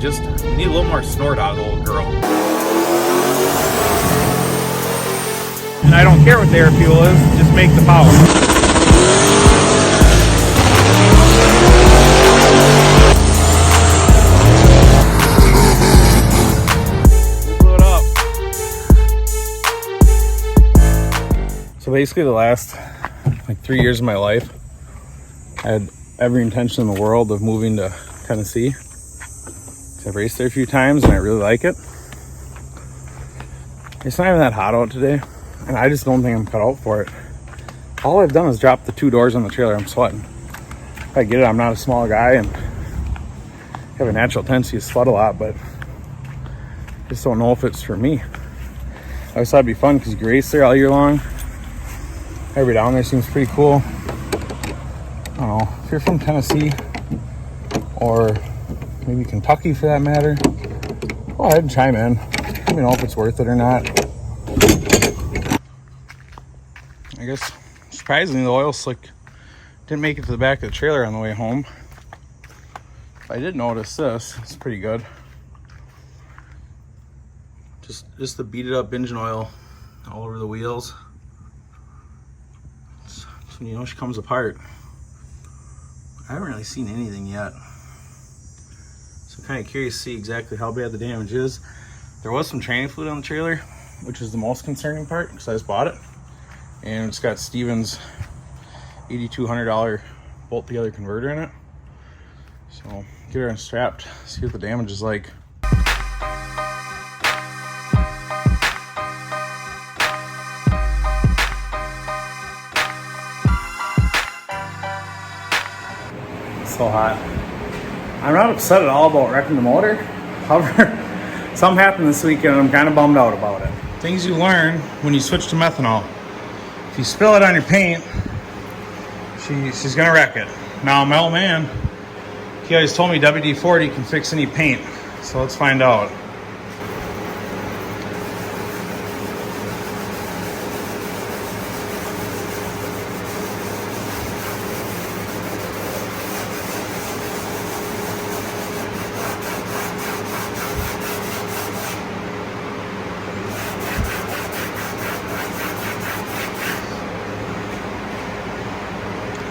we need a little more snort out of the old girl. And I don't care what the air fuel is, just make the power. So basically the last like 3 years of my life, I had every intention in the world of moving to Tennessee. I've raced there a few times and I really like it. It's not even that hot out today, and I just don't think I'm cut out for it. All I've done is drop the 2 doors on the trailer. I'm sweating. I get it, I'm not a small guy and have a natural tendency to sweat a lot, but I just don't know if it's for me. I always thought it'd be fun because you can race there all year long. Every down there seems pretty cool. I don't know, if you're from Tennessee or maybe Kentucky for that matter, go ahead and chime in. Let me know if it's worth it or not. I guess surprisingly the oil slick didn't make it to the back of the trailer on the way home. I did notice this, it's pretty good. Just the beat it up engine oil all over the wheels. So you know she comes apart. I haven't really seen anything yet. So I'm kind of curious to see exactly how bad the damage is. There was some training fluid on the trailer, which is the most concerning part because I just bought it. And it's got Stevens $8,200 bolt together converter in it. So get her unstrapped, see what the damage is like. So hot. I'm not upset at all about wrecking the motor. However, something happened this weekend and I'm kind of bummed out about it. Things you learn when you switch to methanol. If you spill it on your paint, she's gonna wreck it. Now my old man, he always told me WD-40 can fix any paint. So let's find out.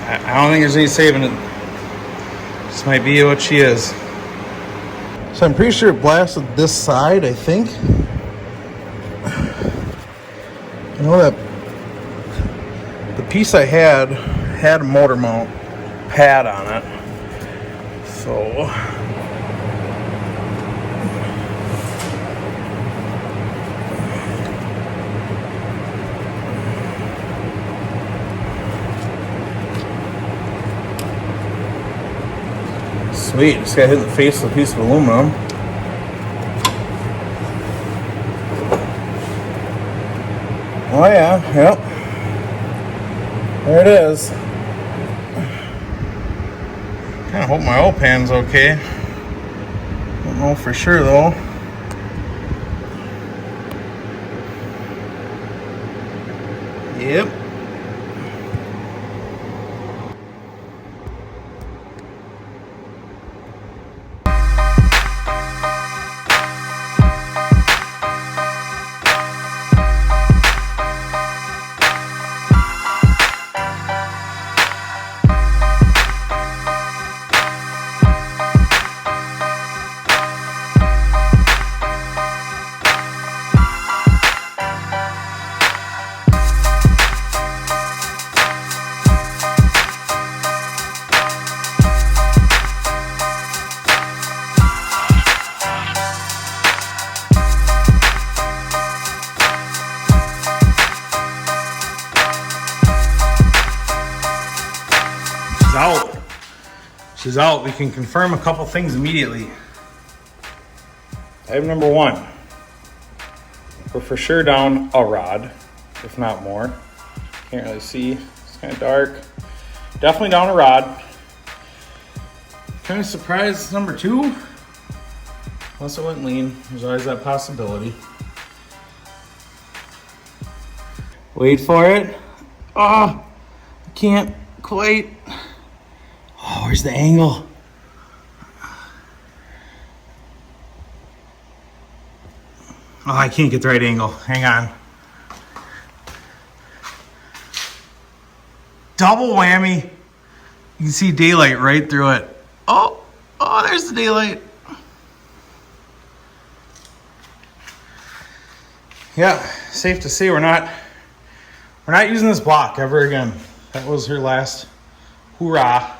I don't think there's any saving it. This might be what she is. So I'm pretty sure it blasted this side, I think. You know that the piece I had a motor mount pad on it. So sweet, just got hit in the face with a piece of aluminum. Oh yeah, yep. There it is. Kind of hope my oil pan's okay. Don't know for sure though. Yep. She's out. We can confirm a couple things immediately. Item number one, we're for sure down a rod, if not more. Can't really see, it's kind of dark. Definitely down a rod. Kind of surprised number two, unless it went lean. There's always that possibility. Wait for it. Oh, I can't quite. Oh, where's the angle? Oh, I can't get the right angle. Hang on. Double whammy. You can see daylight right through it. Oh, there's the daylight. Yeah, safe to say we're not using this block ever again. That was her last hoorah.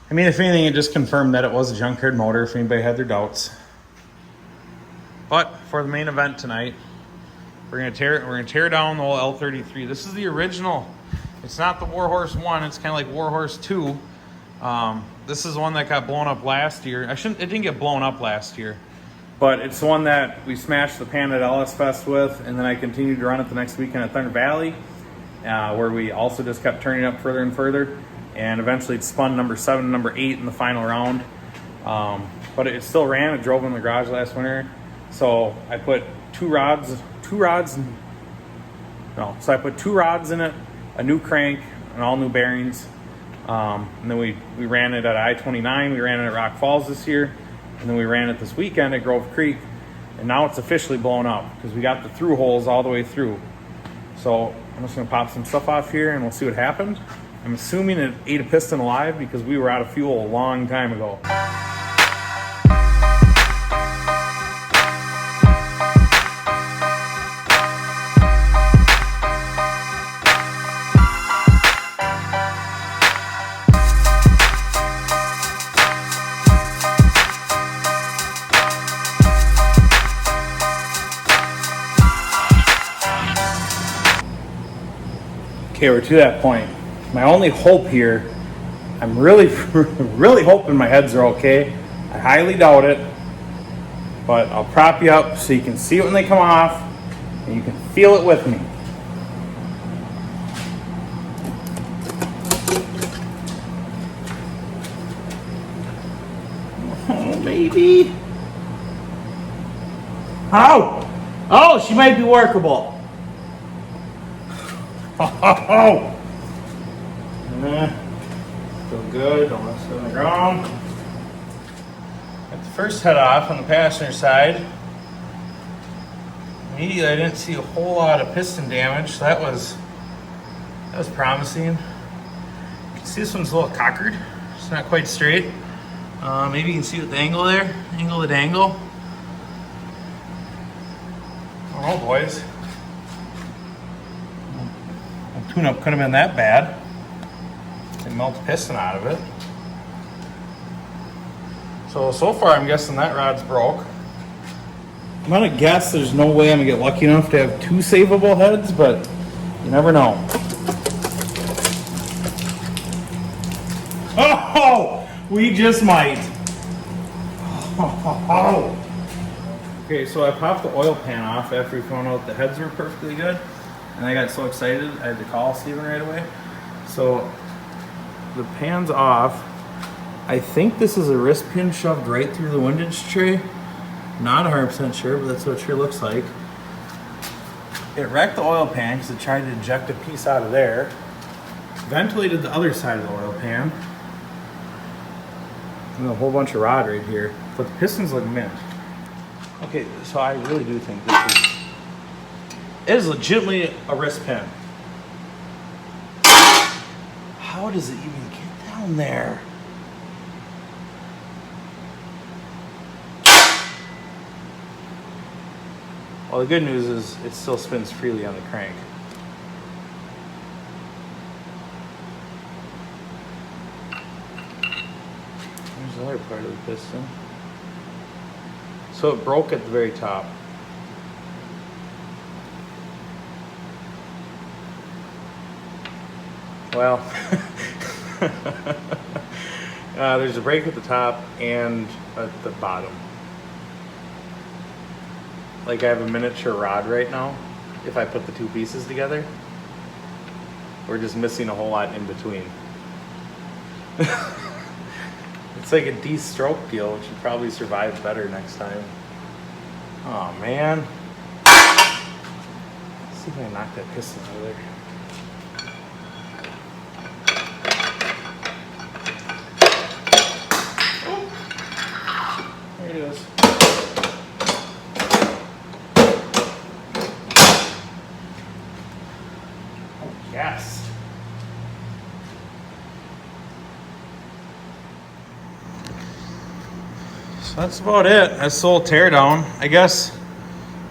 I mean, if anything, it just confirmed that it was a junkyard motor if anybody had their doubts. But for the main event tonight, we're gonna tear down the old L33. This is the original. It's not the Warhorse 1, it's kind of like Warhorse 2. This is the one that got blown up last year. It didn't get blown up last year, but it's the one that we smashed the pan at LS Fest with, and then I continued to run it the next weekend at Thunder Valley, where we also just kept turning it up further and further, and eventually it spun number 7 and number 8 in the final round. But it still ran. It drove in the garage last winter. So I put two rods in it, a new crank, and all new bearings. And then we ran it at I-29, we ran it at Rock Falls this year, and then we ran it this weekend at Grove Creek, and now it's officially blown up because we got the through holes all the way through. So I'm just gonna pop some stuff off here and we'll see what happened. I'm assuming it ate a piston alive because we were out of fuel a long time ago. Okay, we're to that point. My only hope here, I'm really, really hoping my heads are okay. I highly doubt it, but I'll prop you up so you can see it when they come off and you can feel it with me. Oh, baby. Oh, she might be workable. Oh, still good. Don't let it sit on the ground. Got the first head off on the passenger side. Immediately, I didn't see a whole lot of piston damage, so that was promising. You can see this one's a little cockered. It's not quite straight. Maybe you can see with the angle there, angle to dangle. I don't know, boys. Tune-up couldn't have been that bad. They melt the piston out of it. So far I'm guessing that rod's broke. I'm gonna guess there's no way I'm gonna get lucky enough to have two savable heads, but you never know. Oh, we just might. Oh. Okay, so I popped the oil pan off after we found out the heads were perfectly good. And I got so excited, I had to call Steven right away. So the pan's off. I think this is a wrist pin shoved right through the windage tray. Not 100% sure, but that's what it sure looks like. It wrecked the oil pan because it tried to eject a piece out of there. Ventilated the other side of the oil pan. And a whole bunch of rod right here. But the pistons look mint. Okay, so I really do think it is legitimately a wrist pin. How does it even get down there? Well, the good news is it still spins freely on the crank. There's the other part of the piston. So it broke at the very top. Well, there's a break at the top and at the bottom. Like I have a miniature rod right now. If I put the two pieces together, we're just missing a whole lot in between. It's like a D-stroke deal, which would probably survive better next time. Oh man. Let's see if I can knock that piston out of there. There it is. So that's about it. That's the whole teardown. I guess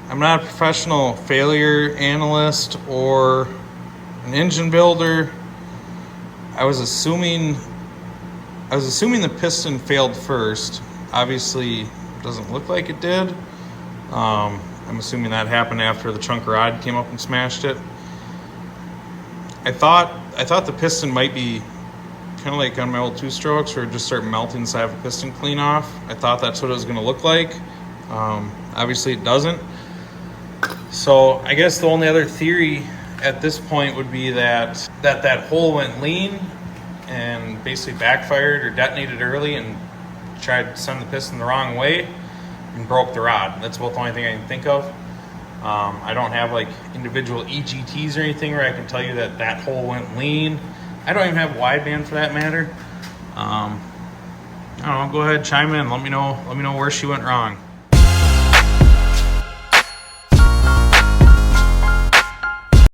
I'm not a professional failure analyst or an engine builder. I was assuming the piston failed first. Obviously, it doesn't look like it did. I'm assuming that happened after the chunk rod came up and smashed it. I thought the piston might be kind of like on my old two-strokes, where it just start melting so I have a piston clean off. I thought that's what it was going to look like. Obviously, it doesn't. So I guess the only other theory at this point would be that hole went lean and basically backfired or detonated early and tried to send the piston the wrong way and broke the rod. That's about the only thing I can think of. I don't have like individual EGTs or anything where I can tell you that hole went lean. I don't even have wideband for that matter. I don't know, go ahead, chime in, let me know where she went wrong.